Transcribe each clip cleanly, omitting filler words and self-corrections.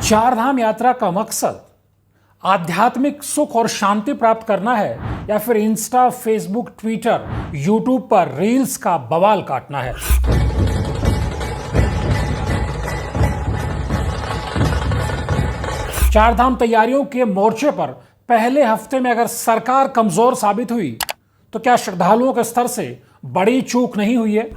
चारधाम यात्रा का मकसद आध्यात्मिक सुख और शांति प्राप्त करना है या फिर इंस्टा, फेसबुक, ट्विटर, यूट्यूब पर रील्स का बवाल काटना है। चारधाम तैयारियों के मोर्चे पर पहले हफ्ते में अगर सरकार कमजोर साबित हुई तो क्या श्रद्धालुओं के स्तर से बड़ी चूक नहीं हुई है?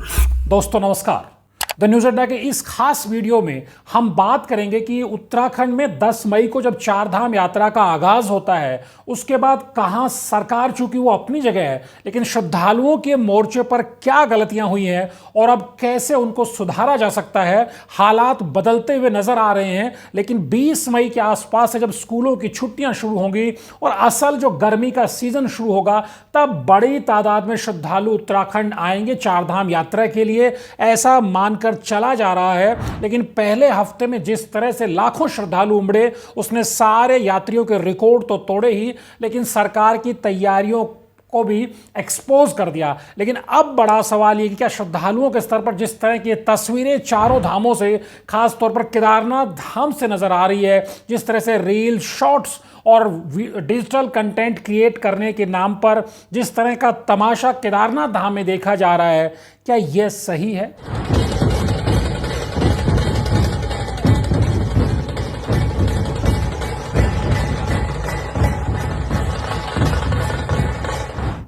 दोस्तों नमस्कार। द न्यूज अड्डा के इस खास वीडियो में हम बात करेंगे कि उत्तराखंड में 10 मई को जब चारधाम यात्रा का आगाज होता है उसके बाद कहां सरकार, चूंकि वो अपनी जगह है, लेकिन श्रद्धालुओं के मोर्चे पर क्या गलतियां हुई हैं और अब कैसे उनको सुधारा जा सकता है। हालात बदलते हुए नजर आ रहे हैं, लेकिन 20 मई के आसपास से जब स्कूलों की छुट्टियां शुरू होंगी और असल जो गर्मी का सीजन शुरू होगा तब बड़ी तादाद में श्रद्धालु उत्तराखंड आएंगे चारधाम यात्रा के लिए, ऐसा मानकर चला जा रहा है। लेकिन पहले हफ्ते में जिस तरह से लाखों श्रद्धालु उमड़े उसने सारे यात्रियों के रिकॉर्ड तो तोड़े ही, लेकिन सरकार की तैयारियों को भी एक्सपोज कर दिया। लेकिन अब बड़ा सवाल ये कि क्या श्रद्धालुओं के स्तर पर जिस तरह की तस्वीरें चारों धामों से, खास तौर पर केदारनाथ धाम से नजर आ रही है, जिस तरह से रील, शॉर्ट्स और डिजिटल कंटेंट क्रिएट करने के नाम पर जिस तरह का तमाशा केदारनाथ धाम में देखा जा रहा है, क्या यह सही है?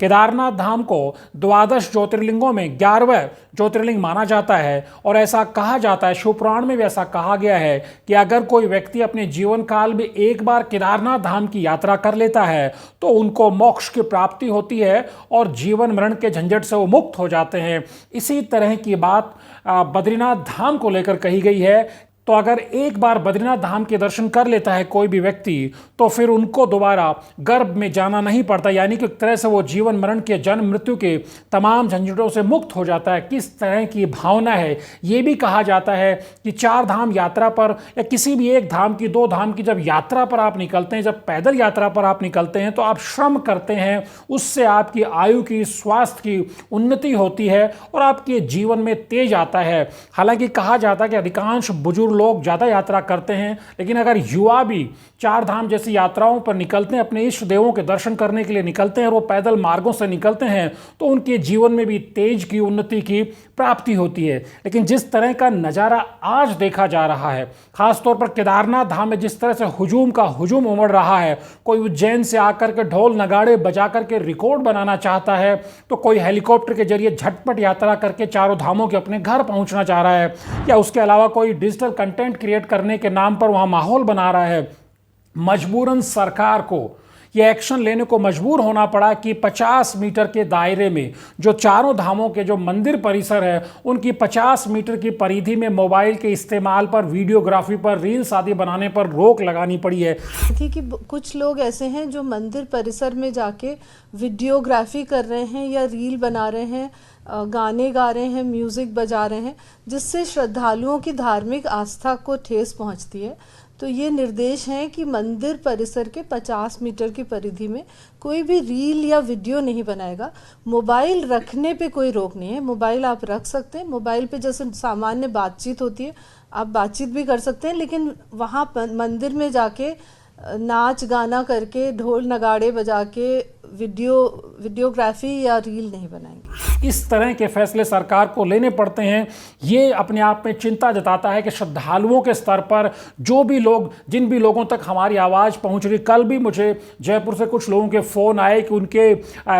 केदारनाथ धाम को द्वादश ज्योतिर्लिंगों में 11वां ज्योतिर्लिंग माना जाता है और ऐसा कहा जाता है, शिवपुराण में भी ऐसा कहा गया है कि अगर कोई व्यक्ति अपने जीवन काल में एक बार केदारनाथ धाम की यात्रा कर लेता है तो उनको मोक्ष की प्राप्ति होती है और जीवन मरण के झंझट से वो मुक्त हो जाते हैं। इसी तरह की बात बद्रीनाथ धाम को लेकर कही गई है। तो अगर एक बार बद्रीनाथ धाम के दर्शन कर लेता है कोई भी व्यक्ति तो फिर उनको दोबारा गर्भ में जाना नहीं पड़ता, यानी कि एक तरह से वो जीवन मरण के, जन्म मृत्यु के तमाम झंझटों से मुक्त हो जाता है। किस तरह की भावना है। ये भी कहा जाता है कि चार धाम यात्रा पर या किसी भी एक धाम की, दो धाम की जब यात्रा पर आप निकलते हैं, जब पैदल यात्रा पर आप निकलते हैं तो आप श्रम करते हैं, उससे आपकी आयु की, स्वास्थ्य की उन्नति होती है और आपके जीवन में तेज आता है। हालांकि कहा जाता है कि अधिकांश बुजुर्ग लोग ज्यादा यात्रा करते हैं, लेकिन अगर युवा भी चार धाम जैसी यात्राओं पर निकलते हैं, अपने इष्ट देवों के दर्शन करने के लिए निकलते हैं और वो पैदल मार्गों से निकलते हैं तो उनके जीवन में भी तेज की, उन्नति की प्राप्ति होती है। लेकिन जिस तरह का नजारा आज देखा जा रहा है, खासतौर पर केदारनाथ धाम में जिस तरह से हुजूम का हुजूम उमड़ रहा है, कोई उज्जैन से आकर के ढोल नगाड़े बजा करके रिकॉर्ड बनाना चाहता है तो कोई हेलीकॉप्टर के जरिए झटपट यात्रा करके चारों धामों के अपने घर पहुंचना चाह रहा है, या उसके अलावा कोई डिजिटल कंटेंट क्रिएट करने के नाम पर वहां माहौल बना रहा है। मजबूरन सरकार को यह एक्शन लेने को मजबूर होना पड़ा कि 50 मीटर के दायरे में जो चारों धामों के जो मंदिर परिसर है उनकी 50 मीटर की परिधि में मोबाइल के इस्तेमाल पर, वीडियोग्राफी पर, रील्स आदि बनाने पर रोक लगानी पड़ी है। कि कुछ लोग ऐसे हैं जो मंदिर परिसर में जाके वीडियोग्राफी कर रहे हैं या रील बना रहे हैं, गाने गा रहे हैं, म्यूजिक बजा रहे हैं, जिससे श्रद्धालुओं की धार्मिक आस्था को ठेस पहुंचती है। तो ये निर्देश हैं कि मंदिर परिसर के 50 मीटर की परिधि में कोई भी रील या वीडियो नहीं बनाएगा। मोबाइल रखने पे कोई रोक नहीं है, मोबाइल आप रख सकते हैं। मोबाइल पे जैसे सामान्य बातचीत होती है आप बातचीत भी कर सकते हैं, लेकिन वहाँ मंदिर में जाके नाच गाना करके, ढोल नगाड़े बजा के वीडियोग्राफी या रील नहीं बनाएंगे। इस तरह के फैसले सरकार को लेने पड़ते हैं। ये अपने आप में चिंता जताता है कि श्रद्धालुओं के स्तर पर जो भी लोग, जिन भी लोगों तक हमारी आवाज़ पहुंच रही, कल भी मुझे जयपुर से कुछ लोगों के फ़ोन आए कि उनके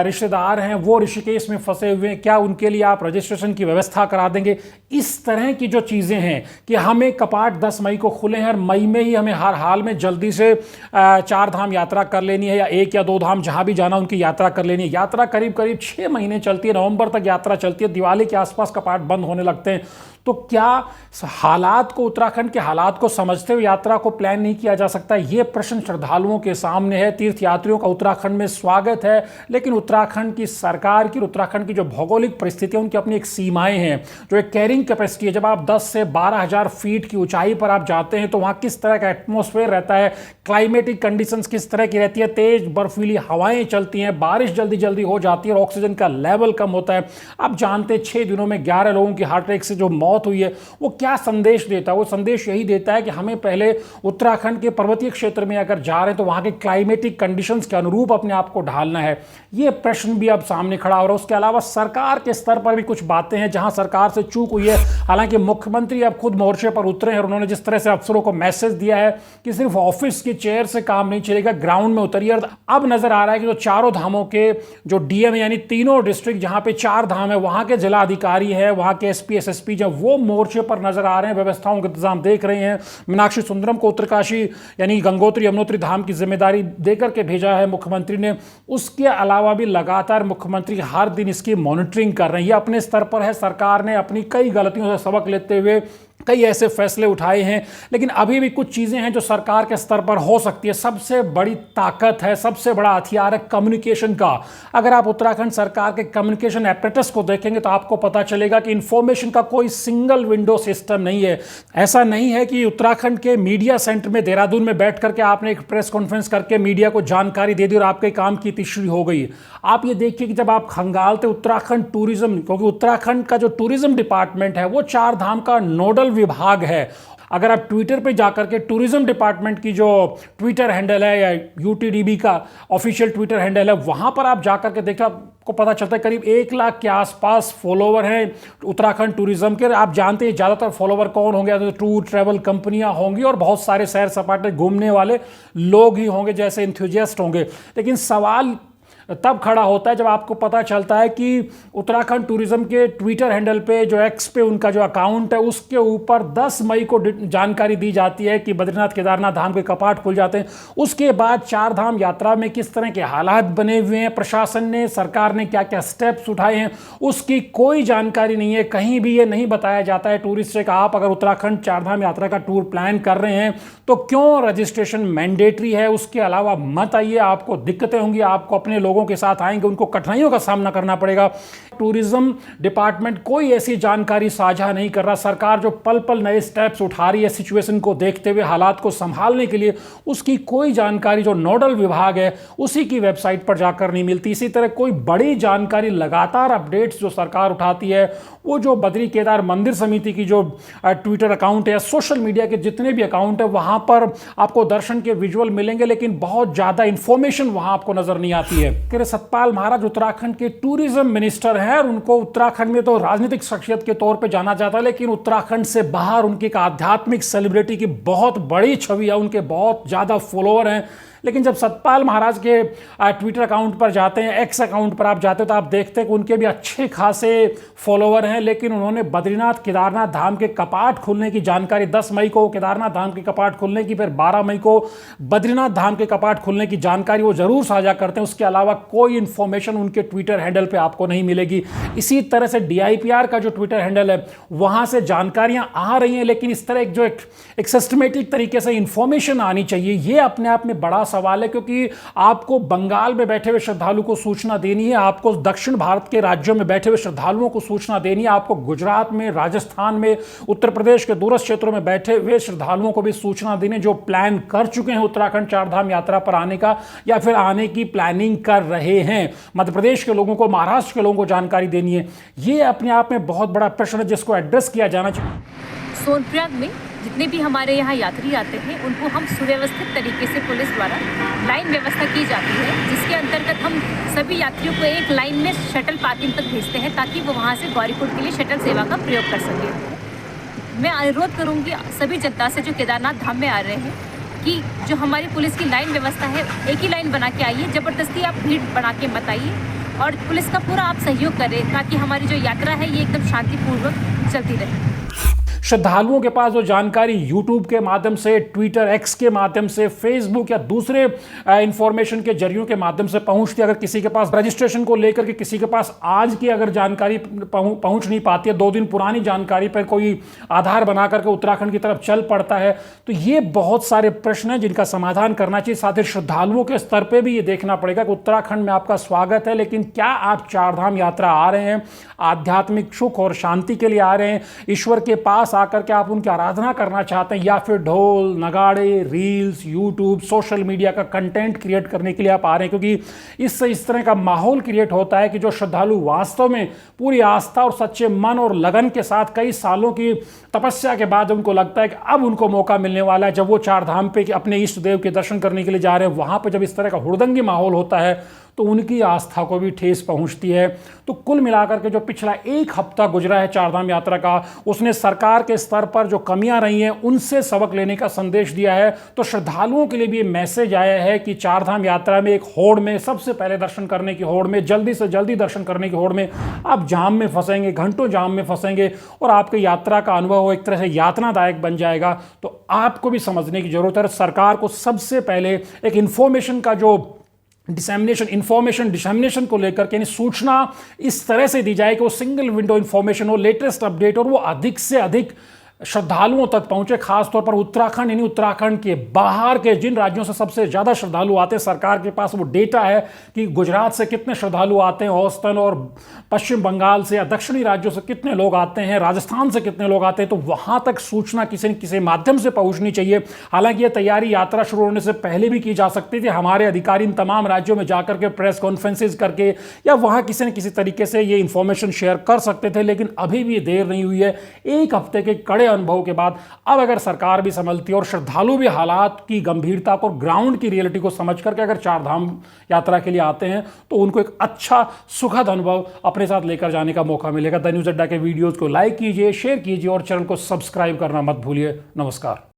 रिश्तेदार हैं वो ऋषिकेश में फंसे हुए हैं, क्या उनके लिए आप रजिस्ट्रेशन की व्यवस्था करा देंगे। इस तरह की जो चीज़ें हैं कि हमें कपाट 10 मई को खुले हैं और मई में ही हमें हर हाल में जल्दी से चार धाम यात्रा कर लेनी है या एक या दो धाम जहाँ भी जाना उनकी यात्रा कर लेनी है। यात्रा करीब करीब 6 महीने चलती है, नवंबर तक यात्रा चलती है, दिवाली के आसपास कपाट बंद होने लगते हैं। तो क्या हालात को, उत्तराखंड के हालात को समझते हुए यात्रा को प्लान नहीं किया जा सकता? ये प्रश्न श्रद्धालुओं के सामने है। तीर्थयात्रियों का उत्तराखंड में स्वागत है, लेकिन उत्तराखंड की सरकार की, उत्तराखंड की जो भौगोलिक परिस्थितियां, उनकी अपनी एक सीमाएं हैं, जो एक कैरिंग कैपेसिटी है। जब आप 10 से 12,000 फीट की ऊंचाई पर आप जाते हैं तो वहां किस तरह का एटमॉस्फेयर रहता है, क्लाइमेटिक कंडीशंस किस तरह की रहती है, तेज बर्फीली हवाएं चलती हैं, बारिश जल्दी जल्दी हो जाती है और ऑक्सीजन का लेवल कम होता है। आप जानते हैं 6 दिनों में 11 लोगों की हार्ट अटैक से जो मौत हुई है, वो क्या संदेश देता है? वो संदेश यही देता है कि हमें पहले उत्तराखंड के पर्वतीय क्षेत्र में अगर जा रहे हैं तो वहाँ के क्लाइमेटिक कंडीशंस के अनुरूप अपने आप को ढालना है। ये प्रश्न भी अब सामने खड़ा हो रहा है। उसके अलावा सरकार के स्तर पर भी कुछ बातें हैं जहां सरकार से चूक हुई है। हालांकि मुख्यमंत्री अब खुद मोर्चे पर उतरे हैं और उन्होंने जिस तरह से अफसरों को मैसेज दिया है कि सिर्फ ऑफिस की चेयर से काम नहीं चलेगा, ग्राउंड में उतरिए। अब नजर आ रहा है कि जो चारों धामों के जो डीएम यानी तीनों डिस्ट्रिक्ट जहां पे 4 धाम है वहां के जिला अधिकारी है, वहां के एसपी एसएसपी जब वो मोर्चे पर नजर आ रहे हैं, व्यवस्थाओं के इंतजाम देख रहे हैं। मीनाक्षी सुंदरम को उत्तरकाशी यानी गंगोत्री यमुनोत्री धाम की जिम्मेदारी देकर के भेजा है मुख्यमंत्री ने। उसके अलावा भी लगातार मुख्यमंत्री हर दिन इसकी मॉनिटरिंग कर रहे हैं। ये अपने स्तर पर है। सरकार ने अपनी कई गलतियों से सबक लेते हुए कई ऐसे फैसले उठाए हैं, लेकिन अभी भी कुछ चीज़ें हैं जो सरकार के स्तर पर हो सकती है। सबसे बड़ी ताकत है, सबसे बड़ा हथियार है कम्युनिकेशन का। अगर आप उत्तराखंड सरकार के कम्युनिकेशन एपरेटस को देखेंगे तो आपको पता चलेगा कि इंफॉर्मेशन का कोई सिंगल विंडो सिस्टम नहीं है। ऐसा नहीं है कि उत्तराखंड के मीडिया सेंटर में देहरादून में बैठ करके आपने एक प्रेस कॉन्फ्रेंस करके मीडिया को जानकारी दे दी और आपके काम की तीसरी हो गई। आप ये देखिए कि जब आप खंगालते उत्तराखंड टूरिज्म, क्योंकि उत्तराखंड का जो टूरिज्म डिपार्टमेंट है वो 4 धाम का नोडल विभाग है। अगर आप ट्विटर पे जाकर के टूरिज्म डिपार्टमेंट की जो ट्विटर हैंडल है या यूटीडीबी का ऑफिशियल ट्विटर हैंडल है वहां पर आप जाकर के देखिए, आपको पता चलता है करीब 1 लाख के आसपास फॉलोवर हैं उत्तराखंड टूरिज्म के। आप जानते हैं ज़्यादातर फॉलोवर कौन होंगे? तो टूर ट्रैवल कंपनियां होंगी और बहुत सारे सैर सपाटे घूमने वाले लोग ही होंगे, जैसे इंथुजियास्ट होंगे। लेकिन सवाल तब खड़ा होता है जब आपको पता चलता है कि उत्तराखंड टूरिज्म के ट्विटर हैंडल पे जो एक्स पे उनका जो अकाउंट है उसके ऊपर 10 मई को जानकारी दी जाती है कि बद्रीनाथ केदारनाथ धाम के कपाट खुल जाते हैं। उसके बाद 4 धाम यात्रा में किस तरह के हालात बने हुए हैं, प्रशासन ने, सरकार ने क्या क्या स्टेप्स उठाए हैं, उसकी कोई जानकारी नहीं है। कहीं भी ये नहीं बताया जाता है टूरिस्ट से कि आप अगर उत्तराखंड 4 धाम यात्रा का टूर प्लान कर रहे हैं तो क्यों रजिस्ट्रेशन मैंडेटरी है। उसके अलावा मत आइए, आपको दिक्कतें होंगी, आपको अपने लोगों के साथ आएंगे, उनको कठिनाइयों का सामना करना पड़ेगा। टूरिज्म डिपार्टमेंट कोई ऐसी जानकारी साझा नहीं कर रहा। सरकार जो पल पल नए स्टेप्स उठा रही है सिचुएशन को देखते हुए, हालात को संभालने के लिए, उसकी कोई जानकारी जो नोडल विभाग है उसी की वेबसाइट पर जाकर नहीं मिलती। इसी तरह कोई बड़ी जानकारी, लगातार अपडेट्स जो सरकार उठाती है, वो जो बद्री केदार मंदिर समिति की जो ट्विटर अकाउंट है, सोशल मीडिया के जितने भी अकाउंट है, वहां पर आपको दर्शन के विजुअल मिलेंगे, लेकिन बहुत ज्यादा इंफॉर्मेशन वहां आपको नजर नहीं आती है। सतपाल महाराज उत्तराखंड के टूरिज्म मिनिस्टर हैं और उनको उत्तराखंड में तो राजनीतिक शख्सियत के तौर पे जाना जाता है, लेकिन उत्तराखंड से बाहर उनकी एक आध्यात्मिक सेलिब्रिटी की बहुत बड़ी छवि है, उनके बहुत ज्यादा फॉलोअर हैं। लेकिन जब सतपाल महाराज के ट्विटर अकाउंट पर जाते हैं, एक्स अकाउंट पर आप जाते हो, तो आप देखते हैं कि उनके भी अच्छे खासे फॉलोवर हैं, लेकिन उन्होंने बद्रीनाथ केदारनाथ धाम के कपाट खुलने की जानकारी 10 मई को केदारनाथ धाम के कपाट खुलने की, फिर 12 मई को बद्रीनाथ धाम के कपाट खुलने की जानकारी वो जरूर साझा करते हैं। उसके अलावा कोई इंफॉर्मेशन उनके ट्विटर हैंडल पर आपको नहीं मिलेगी। इसी तरह से DIPR का जो ट्विटर हैंडल है वहां से जानकारियां आ रही हैं, लेकिन इस तरह एक सिस्टमेटिक तरीके से इंफॉर्मेशन आनी चाहिए, ये अपने आप में बड़ा सवाल है। क्योंकि आपको बंगाल में बैठे हुए श्रद्धालु को सूचना देनी है, आपको दक्षिण भारत के राज्यों में बैठे हुए श्रद्धालुओं को सूचना देनी है, आपको गुजरात में, राजस्थान में, उत्तर प्रदेश के दूरस्थ क्षेत्रों में बैठे हुए श्रद्धालुओं को भी सूचना देनी है जो प्लान कर चुके हैं उत्तराखंड 4 धाम यात्रा पर आने का या फिर आने की प्लानिंग कर रहे हैं। मध्य प्रदेश के लोगों को, महाराष्ट्र के लोगों को जानकारी देनी है। ये अपने आप में बहुत बड़ा प्रश्न है जिसको एड्रेस किया जाना चाहिए। सोनप्रयाग में जितने भी हमारे यहाँ यात्री आते हैं उनको हम सुव्यवस्थित तरीके से पुलिस द्वारा लाइन व्यवस्था की जाती है, जिसके अंतर्गत हम सभी यात्रियों को एक लाइन में शटल पार्किंग तक भेजते हैं ताकि वो वहाँ से गौरीकुंड के लिए शटल सेवा का प्रयोग कर सकें। मैं अनुरोध करूँगी सभी जनता से जो केदारनाथ धाम में आ रहे हैं कि जो हमारी पुलिस की लाइन व्यवस्था है एक ही लाइन बना के आइए, ज़बरदस्ती आप भीड़ बना के मत आइए और पुलिस का पूरा आप सहयोग करें ताकि हमारी जो यात्रा है ये एकदम शांतिपूर्वक चलती रहे। श्रद्धालुओं के पास जो जानकारी यूट्यूब के माध्यम से, ट्विटर, एक्स के माध्यम से, फेसबुक या दूसरे इंफॉर्मेशन के जरियों के माध्यम से पहुंचती है, अगर किसी के पास रजिस्ट्रेशन को लेकर के किसी के पास आज की अगर जानकारी पहुंच नहीं पाती है, 2 दिन पुरानी जानकारी पर कोई आधार बना करके उत्तराखंड की तरफ चल पड़ता है, तो ये बहुत सारे प्रश्न हैं जिनका समाधान करना चाहिए। साथ ही श्रद्धालुओं के स्तर पर भी ये देखना पड़ेगा कि उत्तराखंड में आपका स्वागत है, लेकिन क्या आप 4 धाम यात्रा आ रहे हैं आध्यात्मिक सुख और शांति के लिए आ रहे हैं, ईश्वर के पास आकर के आप उनकी आराधना करना चाहते हैं, या फिर ढोल नगाड़े, रील्स, यूट्यूब, सोशल मीडिया का कंटेंट क्रिएट करने के लिए आप आ रहे हैं, क्योंकि इससे इस तरह का माहौल क्रिएट होता है कि जो श्रद्धालु वास्तव में पूरी आस्था और सच्चे मन और लगन के साथ कई सालों की तपस्या के बाद उनको लगता है कि अब उनको मौका मिलने वाला है, जब वो चार धाम पे अपने इष्ट देव के दर्शन करने के लिए जा रहे हैं, वहां पर जब इस तरह का हुड़दंगी माहौल होता है तो उनकी आस्था को भी ठेस पहुंचती है। तो कुल मिलाकर के जो पिछला एक हफ्ता गुजरा है चारधाम यात्रा का, उसने सरकार के स्तर पर जो कमियां रही हैं उनसे सबक लेने का संदेश दिया है। तो श्रद्धालुओं के लिए भी ये मैसेज आया है कि चारधाम यात्रा में एक होड़ में, सबसे पहले दर्शन करने की होड़ में, जल्दी से जल्दी दर्शन करने की होड़ में आप जाम में फंसेंगे, घंटों जाम में फंसेंगे और आपकी यात्रा का अनुभव एक तरह से यातनादायक बन जाएगा। तो आपको भी समझने की जरूरत है। सरकार को सबसे पहले एक इंफॉर्मेशन का जो इंफॉर्मेशन डिसमिनेशन को लेकर के, यानी सूचना इस तरह से दी जाए कि वो सिंगल विंडो इंफॉर्मेशन हो, लेटेस्ट अपडेट, और वो अधिक से अधिक श्रद्धालुओं तक पहुंचे। खासतौर पर उत्तराखंड, यानी उत्तराखंड के बाहर के जिन राज्यों से सबसे ज्यादा श्रद्धालु आते हैं, सरकार के पास वो डेटा है कि गुजरात से कितने श्रद्धालु आते हैं औसतन, और पश्चिम बंगाल से या दक्षिणी राज्यों से कितने लोग आते हैं, राजस्थान से कितने लोग आते हैं। तो वहां तक सूचना किसी न किसी माध्यम से पहुंचनी चाहिए। हालांकि यह तैयारी यात्रा शुरू होने से पहले भी की जा सकती थी। हमारे अधिकारी इन तमाम राज्यों में जाकर के प्रेस कॉन्फ्रेंसेज करके या वहां किसी न किसी तरीके से ये इंफॉर्मेशन शेयर कर सकते थे, लेकिन अभी भी देर नहीं हुई है। एक हफ्ते के कड़े अनुभव के बाद अब अगर सरकार भी संभलती है और श्रद्धालु भी हालात की गंभीरता को, ग्राउंड की रियलिटी को समझ करके अगर चारधाम यात्रा के लिए आते हैं तो उनको एक अच्छा सुखद अनुभव अपने साथ लेकर जाने का मौका मिलेगा। द न्यूज़ अड्डा के वीडियोस को लाइक कीजिए, शेयर कीजिए और चैनल को सब्सक्राइब करना मत भूलिए। नमस्कार।